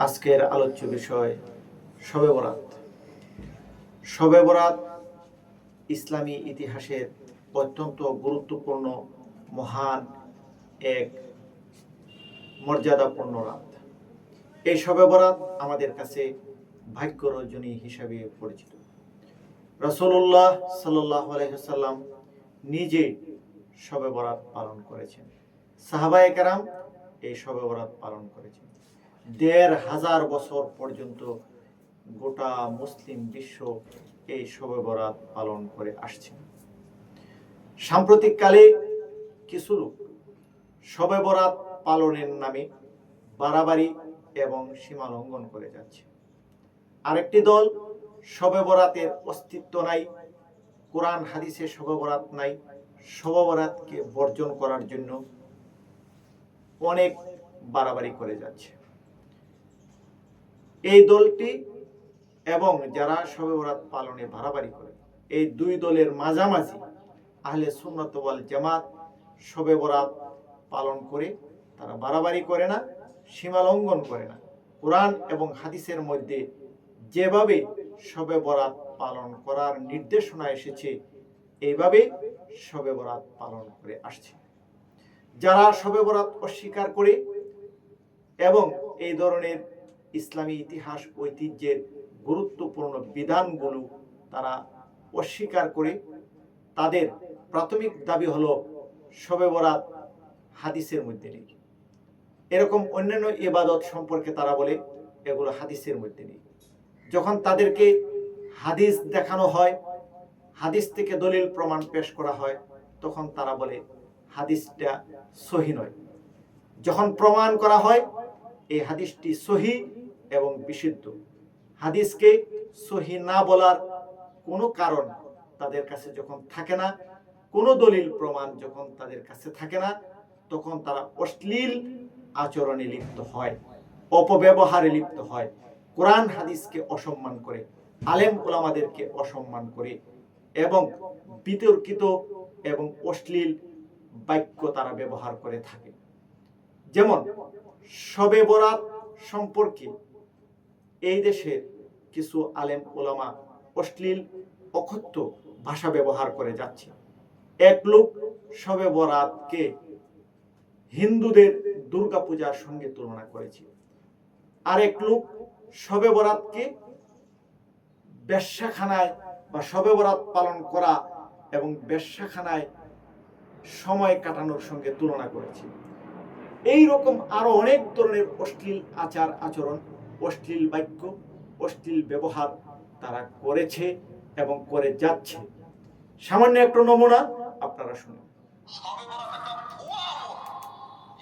আজকের আলোচ্য বিষয় শবে বরাত। শবে বরাত ইসলামী ইতিহাসের অত্যন্ত গুরুত্বপূর্ণ মহান এক মর্যাদাপূর্ণ রাত। এই শবে বরাত আমাদের কাছে ভাগ্য রজনী হিসাবে পরিচিত। রাসূলুল্লাহ সাল্লাল্লাহু আলাইহি ওয়াসাল্লাম নিজে শবে বরাত পালন করেছেন। সাহাবায়ে কেরাম এই শবে বরাত পালন করেছেন। ১৫০০ বছর পর্যন্ত গোটা মুসলিম বিশ্ব এই শবে বরাত পালন করে আসছে। সাম্প্রতিককালে কিছু লোক শবে বরাত পালনের নামে বাড়াবাড়ি এবং সীমা লঙ্ঘন করে যাচ্ছে। আরেকটি দল শবে বরাতের অস্তিত্ব নাই, কোরআন হাদিসে শবে বরাত নাই, শবে বরাতকে বর্জন করার জন্য অনেক বাড়াবাড়ি করে যাচ্ছে। এই দলটি এবং যারা শবে বরাত পালনে বাড়াবাড়ি করে, এই দুই দলের মাঝামাঝি আহলে সুন্নাত ওয়াল জামাত শবে বরাত পালন করে তারা বাড়াবাড়ি করে না, সীমা লঙ্ঘন করে না। কোরআন এবং হাদিসের মধ্যে যেভাবে শবে বরাত পালন করার নির্দেশনা এসেছে এইভাবে শবে বরাত পালন করে আসছে। যারা শবে বরাত অস্বীকার করে এবং এই ধরনের ইসলামী ইতিহাস ঐতিহ্যের গুরুত্বপূর্ণ বিধানগুলো তারা অস্বীকার করে, তাদের প্রাথমিক দাবি হলো শবে বরাত হাদিসের মধ্যে নেই। এরকম অন্যান্য ইবাদত সম্পর্কে তারা বলে এগুলো হাদিসের মধ্যে নেই। যখন তাদেরকে হাদিস দেখানো হয়, হাদিস থেকে দলিল প্রমাণ পেশ করা হয়, তখন তারা বলে হাদিসটা সহিহ নয়। যখন প্রমাণ করা হয় এই হাদিসটি সহিহ এবং বিশুদ্ধ, হাদিসকে সহিহ না বলার কোনো কারণ তাদের কাছে যখন থাকে না, কোনো দলিল প্রমাণ যখন তাদের কাছে থাকে না, তখন তারা অশ্লীল আচরণে লিপ্ত হয়, অপব্যবহারে লিপ্ত হয়, কোরআন হাদিসকে অসম্মান করে, আলেম ওলামাদেরকে অসম্মান করে এবং বিতর্কিত এবং অশ্লীল বাক্য তারা ব্যবহার করে থাকে। যেমন শবে বরাত সম্পর্কে এই দেশের কিছু আলেম ওলামা অশ্লীল অকথ্য ভাষা ব্যবহার করে যাচ্ছে। এক লোক শবে বরাতকে হিন্দুদের দুর্গা পূজার সঙ্গে তুলনা করেছে। আরেক লোক শবে বরাতকে বেশ্যাখানায় বা শবে বরাত পালন করা এবং বেশ্যাখানায় সময় কাটানোর সঙ্গে তুলনা করেছে। এই রকম আরো অনেক ধরনের অশ্লীল আচার আচরণ, অশ্লীল বাক্য, অশ্লীল ব্যবহার তারা করেছে এবং করে যাচ্ছে। সামান্য একটা নমুনা আপনারা শুনুন।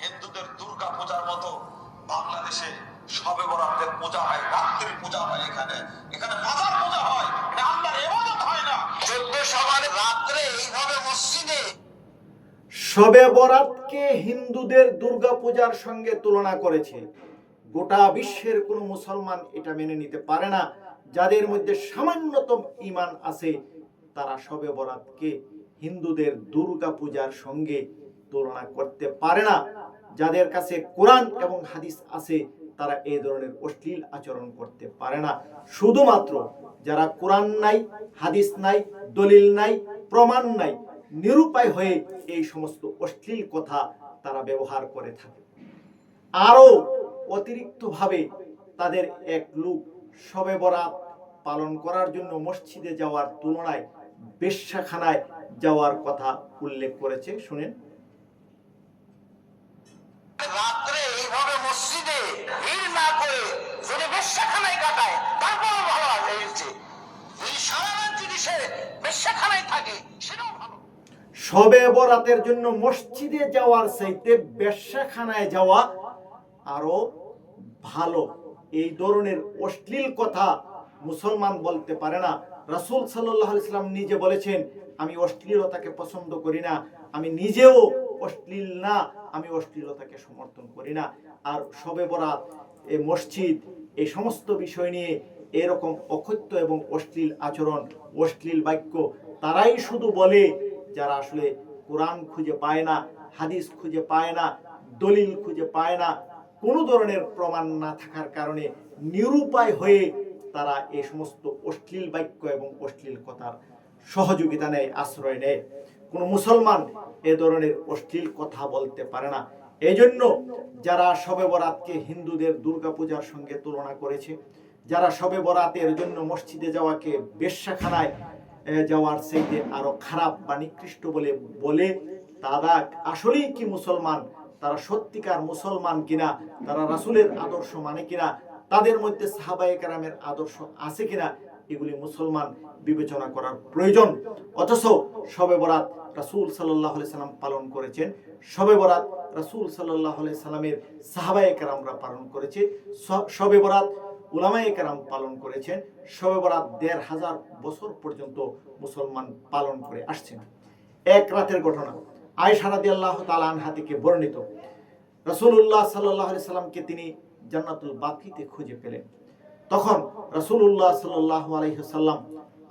হিন্দুদের দুর্গা পূজার মতো বাংলাদেশে শবে বরাতের পূজা হয়, রাত্রির পূজা হয়, এখানে বাজার পূজা হয়, এটা আল্লাহর ইবাদত হয় না। 14 শাবানের রাতে এইভাবে মসজিদে শবে বরাতকে হিন্দুদের দুর্গা পূজার সঙ্গে তুলনা করেছে। গোটা বিশ্বের কোনো মুসলমান এটা মেনে নিতে পারে না। যাদের মধ্যে সামান্যতম ঈমান আছে তারা শবে বরাতকে হিন্দুদের দুর্গা পূজার সঙ্গে তুলনা করতে পারে না। যাদের কাছে কোরআন এবং হাদিস আছে তারা এই ধরনের অশ্লীল আচরণ করতে পারে না। শুধুমাত্র যারা কোরআন নাই, হাদিস নাই, দলিল নাই, প্রমাণ নাই, নিরুপায় হয়ে এই সমস্ত অশ্লীল কথা তারা ব্যবহার করে থাকে। আরো অতিরিক্তভাবে তাদের এক লোক শবে বরাত পালন করার জন্য মসজিদে যাওয়ার তুলনায় বেশ্যাখানায় যাওয়ার কথা উল্লেখ করেছে। শুনেন। রাতে এইভাবে মসজিদে ভিড় না করে যদি বেশ্যাখানায় কাটায় তারপর ভালো আছে। এই সারা রাত যদি সে বেশ্যাখানায় থাকে সেটাও ভালো। শবে বরাতের জন্য মসজিদে যাওয়ার চাইতে বেশ্যাখানায় যাওয়া আরো ভালো। এই ধরনের অশ্লীল কথা মুসলমান বলতে পারে না। রাসূল সাল্লাল্লাহু আলাইহি ওয়াসাল্লাম নিজে বলেছেন, আমি অশ্লীলতাকে পছন্দ করি না, আমি নিজেও অশ্লীল না, আমি অশ্লীলতাকে সমর্থন করি না। আর শবে বরাত, এই মসজিদ, এই সমস্ত বিষয় নিয়ে এরকম অকথ্য এবং অশ্লীল আচরণ, অশ্লীল বাক্য তারাই শুধু বলে যারা আসলে কোরআন খুঁজে পায় না, হাদিস খুঁজে পায় না, দলিল খুঁজে পায় না, কোনো ধরনের প্রমাণ না থাকার কারণে নিরুপায় হয়ে তারা এই সমস্ত অশ্লীল বাক্য এবং অশ্লীল কথার সহযোগিতা নেয়, আশ্রয় নেয়। কোনো মুসলমান এ ধরনের অশ্লীল কথা বলতে পারে না। এই জন্য যারা শবে বরাতকে হিন্দুদের দুর্গাপূজার সঙ্গে তুলনা করেছে, যারা শবে বরাতের জন্য মসজিদে যাওয়াকে বেশ্যাখানায় যাওয়ার চাইতে আরো খারাপ বা নিকৃষ্ট বলে তারা আসলেই কি মুসলমান, তারা সত্যিকার মুসলমান কিনা, তারা রাসূলের আদর্শ মানে কিনা, তাদের মধ্যে সাহাবায়ে কেরামের আদর্শ আছে কিনা, এগুলি মুসলমান বিবেচনা করার প্রয়োজন। অথচ শবে বরাত রাসূল সাল্লাল্লাহু আলাইহি সাল্লাম পালন করেছেন, শবে বরাত রাসূল সাল্লাল্লাহু আলাইহি সাল্লামের সাহাবায়ে কেরামরা পালন করেছে, শবে বরাত উলামায়ে কেরাম পালন করেছেন, শবে বরাত ১৫০০ বছর পর্যন্ত মুসলমান পালন করে আসছেন। এক রাতের ঘটনা, আয়েশা রাদিয়াল্লাহু তাআলা আনহা থেকে বর্ণিত, রাসূলুল্লাহ সাল্লাল্লাহু আলাইহি সাল্লামকে তিনি জান্নাতুল বাকিতে খুঁজে পেলেন। তখন রাসূলুল্লাহ সাল্লাল্লাহু আলাইহি সাল্লাম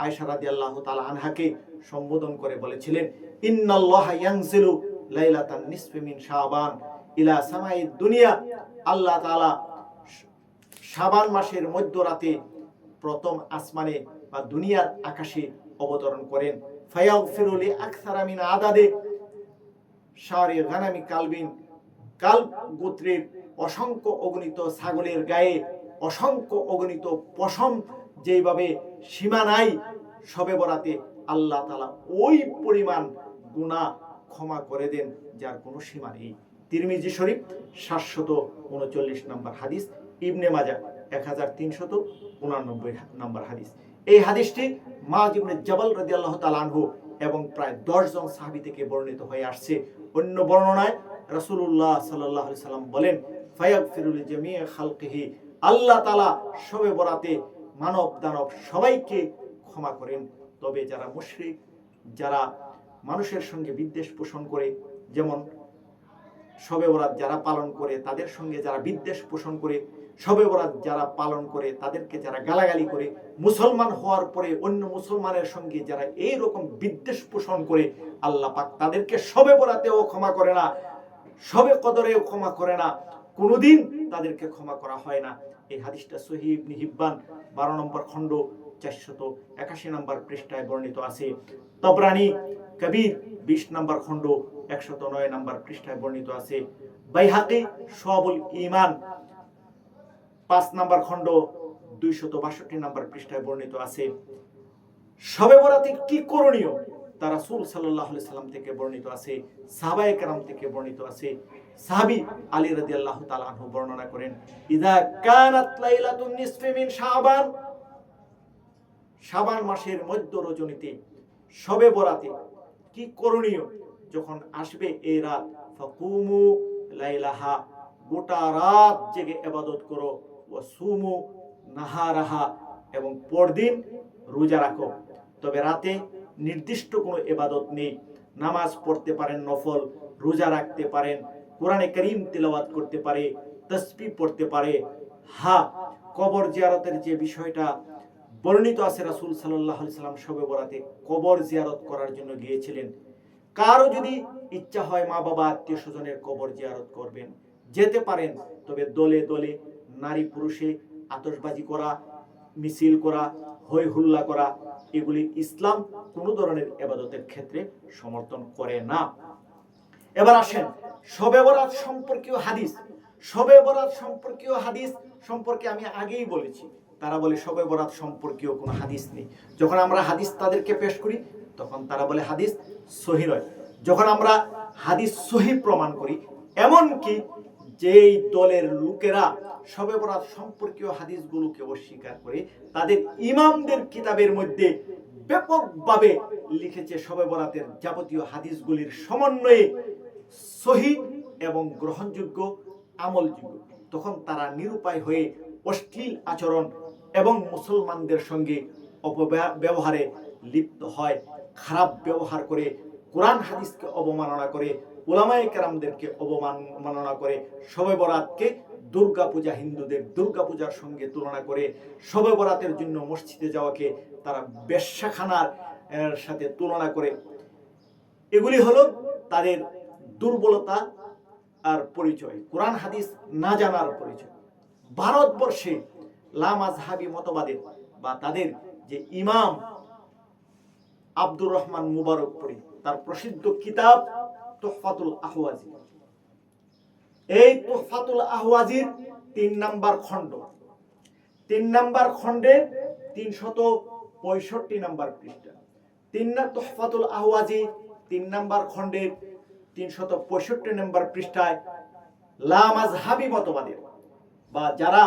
আয়েশা রাদিয়াল্লাহু তাআলা আনহাকে সম্বোধন করে বলেছিলেন, ইন্নাল্লাহা ইয়ানজিলু লাইলাতান নিসফি মিন শাবান ইলা সামাইদ দুনিয়া। আল্লাহ তাআলা শাবান মাসের মধ্যরাতে প্রথম আসমানে বা দুনিয়ার আকাশে অবতরণ করেন। ফায়াগফিরু লি আকসারা মিন আদাদে শারি গানামি কালবিন, কালব গোত্রের অসংখ্য অগণিত ছাগলের গায়ে অসংখ্য অগণিত পশম যেইভাবে সীমা নাই, শবে বরাতে আল্লাহ তাআলা ওই পরিমাণ গুনাহ ক্ষমা করে দেন যার কোনো সীমা নেই। তিরমিজি শরীফ ৭৩৯ নম্বর হাদিস, ইবনে মাজাহ ১৩৮৯ নম্বর হাদিস। এই হাদিসটি মুআয ইবনে জাবাল রাদিয়াল্লাহু তাআলা আনহু এবং প্রায় ১০ জন সাহাবী থেকে বর্ণিত হয়ে আসছে। অন্য বর্ণনায় রাসূলুল্লাহ সাল্লাল্লাহু আলাইহি সাল্লাম বলেন, ফায়াগফিরু লিজামিই খালকিহি, আল্লাহ তাআলা শবে বরাতে মানব দানব সবাইকে ক্ষমা করেন। তবে যারা মুশরিক, যারা মানুষের সঙ্গে বিদ্বেষ পোষণ করে, যেমন শবে বরাত যারা পালন করে তাদের সঙ্গে যারা বিদ্বেষ পোষণ করে, শবে বরাত যারা পালন করে তাদেরকে যারা গালাগালি করে, মুসলমান হওয়ার পরে অন্য মুসলমানের সঙ্গে যারা এই রকম বিদ্বেষ পোষণ করে, আল্লাহ পাক তাদেরকে শবে বরাতেও ক্ষমা করে না, শবে কদরেও ক্ষমা করে না, কোনোদিন তাদেরকে ক্ষমা করা হয় না। এই হাদিসটা সহিহ ইবনে হিব্বান 12 নম্বর খণ্ড 481 নম্বর পৃষ্ঠায় বর্ণিত আছে। তবরানী কবির 20 নম্বর খণ্ড 109 নম্বর পৃষ্ঠায় বর্ণিত আছে। বাইহাকি শুআবুল ঈমান 5 নম্বর খণ্ড 262 নম্বর পৃষ্ঠায় বর্ণিত আছে। শবে বরাতে কি করণীয় তা রাসূল সাল্লাল্লাহু আলাইহি সাল্লাম থেকে বর্ণিত আছে, সাহাবায়ে কেরাম থেকে বর্ণিত আছে। সাহাবী আলী রাদিয়াল্লাহু তাআলা আনহু বর্ণনা করেন, ইযা কানাত লাইলাতুন নিসফি মিন শাবান, শাবান মাসের মধ্য রজনীতে শবে বরাতে কি করণীয়, যখন আসবে এই রাত, ফাকুমু লাইলাহা, গোটা রাত জেগে ইবাদত করো, ওয়া সুমু নাহারাহা, এবং পরদিন রোজা রাখো। তবে রাতে নির্দিষ্ট কোনো ইবাদত নেই, নামাজ পড়তে পারেন নফল, রোজা রাখতে পারেন, কোরআনে কারীম তিলাওয়াত করতে পারে, তাসবিহ পড়তে পারে। কবর জিয়ারতের যে বিষয়টা বর্ণিত আছে, রাসূল সাল্লাল্লাহু আলাইহি সাল্লাম শবে বরাতে কবর জিয়ারত করার জন্য গিয়েছিলেন। কারো যদি ইচ্ছা হয় মা বাবা আত্মীয় স্বজনের কবর জিয়ারত করবেন, যেতে পারেন। তবে দলে দলে নারী পুরুষে আতশবাজি করা, মিছিল করা, হই হুল্লা করা, এগুলি ইসলাম কোনো ধরনের ইবাদতের ক্ষেত্রে সমর্থন করে না। এবার আসেন শবে বরাত সম্পর্কীয় হাদিস। শবে বরাত সম্পর্কীয় হাদিস সম্পর্কে আমি আগেই বলেছি, তারা বলে শবে বরাত সম্পর্কীয় কোনো হাদিস নেই। যখন আমরা হাদিস তাদেরকে পেশ করি তখন তারা বলে হাদিস সহিহ নয়। যখন আমরা হাদিস সহিহ প্রমাণ করি, এমনকি যেই দলের লোকেরা শবে বরাত সম্পর্কীয় হাদিসগুলোকে অস্বীকার করে, তাদের ইমামদের কিতাবের মধ্যে ব্যাপকভাবে লিখেছে শবে বরাতের যাবতীয় হাদিসগুলির সমন্বয়ে সহিহ এবং গ্রহণযোগ্য, আমলযোগ্য, তখন তারা নিরুপায় হয়ে অশ্লীল আচরণ এবং মুসলমানদের সঙ্গে অপব্যবহারে লিপ্ত হয়, খারাপ ব্যবহার করে, কোরআন হাদিসকে অবমাননা করে, উলামায়ে কেরামদেরকে অবমাননা করে, শবে বরাতকে দুর্গাপূজা, হিন্দুদের দুর্গাপূজার সঙ্গে তুলনা করে, শবে বরাতের জন্য মসজিদে যাওয়াকে তারা বেশ্যাখানার সাথে তুলনা করে। এগুলি হলো তাদের দুর্বলতা আর পরিচয়, কোরআন হাদিস না জানার পরিচয়। ভারতবর্ষে লামাযহাবী মতবাদের বা তাদের যে ইমাম আব্দুর রহমান মুবারকপুরী, তার প্রসিদ্ধ কিতাব তুহফাতুল আহওয়াজি, এই তুহফাতুল আহওয়াজির 3 নাম্বার খণ্ড, 3 নাম্বার খণ্ডে 365 নাম্বার পৃষ্ঠা, তুহফাতুল আহওয়াজি 3 নাম্বার খণ্ডের 365 নাম্বার পৃষ্ঠায় লামাযহাবী মতবাদের বা যারা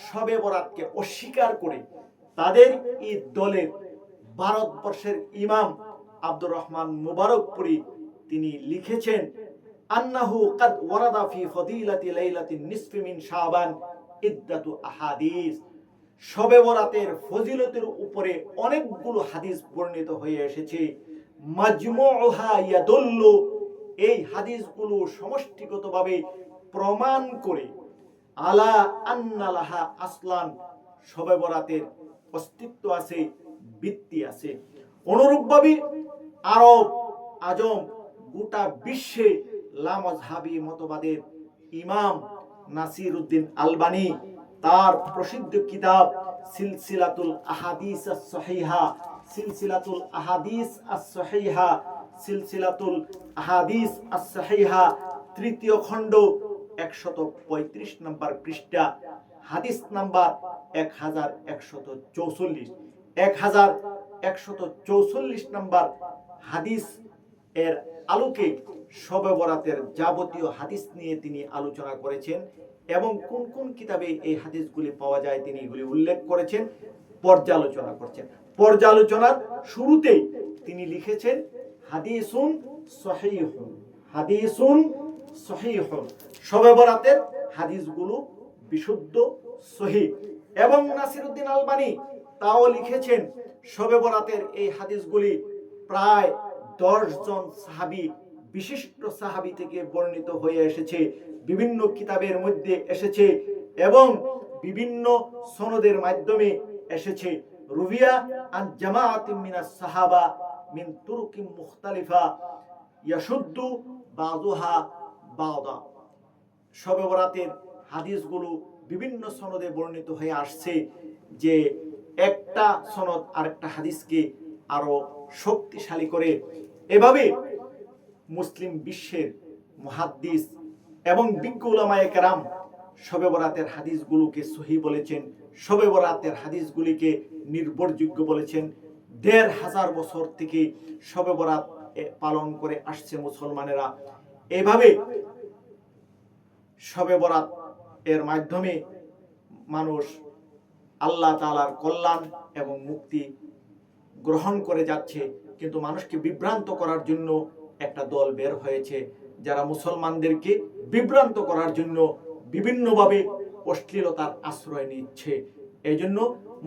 শবে বরাতকে অস্বীকার করে তাদের এই দলের ভারতবর্ষের ইমাম আব্দুর রহমান মুবারকপুরী তিনি লিখেছেন, আন্নাহু কাদ ওয়ারাদা ফি ফাদিলাতি লাইলাতিন নিসফি মিন শাবান ইদ্দাতু আহাদিস, শবে বরাতের ফজিলতের উপরে অনেকগুলো হাদিস বর্ণিত হয়ে এসেছে। মাজমুউহা ইয়াদুল্লু, এই হাদিসগুলো সমষ্টিগতভাবে প্রমাণ করে আলা আন্না লাহা আসলান, শবে বরাতের অস্তিত্ব আছে, ভিত্তি আছে। অনুরূপভাবে আরব আজম গোটা বিশ্বে লামাযহাবী মতবাদের ইমাম নাসিরউদ্দিন আলবানী তার প্রসিদ্ধ কিতাব সিলসিলাতুল আহাদিস আস-সহিহা, সিলসিলাতুল আহাদিস আস-সহিহা, সিলসিলাতুল আহাদিস আস-সহিহা 3য় খণ্ড 135 নাম্বার পৃষ্ঠা, হাদিস নাম্বার 1144, 1144 নাম্বার হাদিস এর আলোকে শবে বরাতের যাবতীয় হাদিস নিয়ে তিনি আলোচনা করেছেন এবং কোন কোন কিতাবে এই হাদিসগুলি পাওয়া যায় তিনি এগুলি উল্লেখ করেছেন, পর্যালোচনা করছেন। পর্যালোচনার শুরুতেই তিনি লিখেছেন হাদিসুন সহিহুন, হাদিসুন সহিহুন, শবে বরাতের হাদিসগুলো বিশুদ্ধ সহিহ। এবং নাসিরউদ্দিন আলবানী তাও লিখেছেন শবে বরাতের এই হাদিসগুলি প্রায় 10 জন সাহাবী, বিশিষ্ট সাহাবী থেকে বর্ণিত হয়ে এসেছে, বিভিন্ন কিতাবের মধ্যে এসেছে এবং বিভিন্ন সনদের মাধ্যমে এসেছে। রুবিয়া আন জামাআতিন মিনাস সাহাবা মিন তুরুকিন মুখতালিফা ইয়াশুদ্দু বাযুহা বাযা, শবে বরাতের হাদিসগুলো বিভিন্ন সনদে বর্ণিত হয়ে আসছে, যে একটা সনদ আরেকটা হাদিসকে আরো শক্তিশালী করে। এভাবে মুসলিম বিশ্বের মুহাদ্দিস এবং বিজ্ঞ উলামায়ে কেরাম শবে বরাতের হাদিসগুলোকে সহিহ বলেছেন, শবে বরাতের হাদিসগুলিকে নির্ভরযোগ্য বলেছেন। 1500 বছর থেকে শবে বরাত পালন করে আসছে মুসলমানেরা। এভাবে শবে বরাত এর মাধ্যমে মানুষ আল্লাহ তাআলার কল্যাণ এবং মুক্তি গ্রহণ করে যাচ্ছে। কিন্তু মানুষকে বিভ্রান্ত করার জন্য একটা দল বের হয়েছে, যারা মুসলমানদেরকে বিভ্রান্ত করার জন্য বিভিন্নভাবে অশ্লীলতার আশ্রয় নিচ্ছে। এই জন্য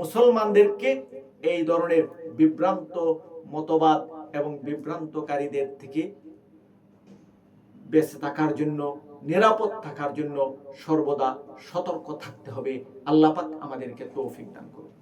মুসলমানদেরকে এই ধরনের বিভ্রান্ত মতবাদ এবং বিভ্রান্তকারীদের থেকে বেঁচে থাকার জন্য, নিরাপদ থাকার জন্য সর্বদা সতর্ক থাকতে হবে। আল্লাহ পাক আমাদেরকে তৌফিক দান করুন।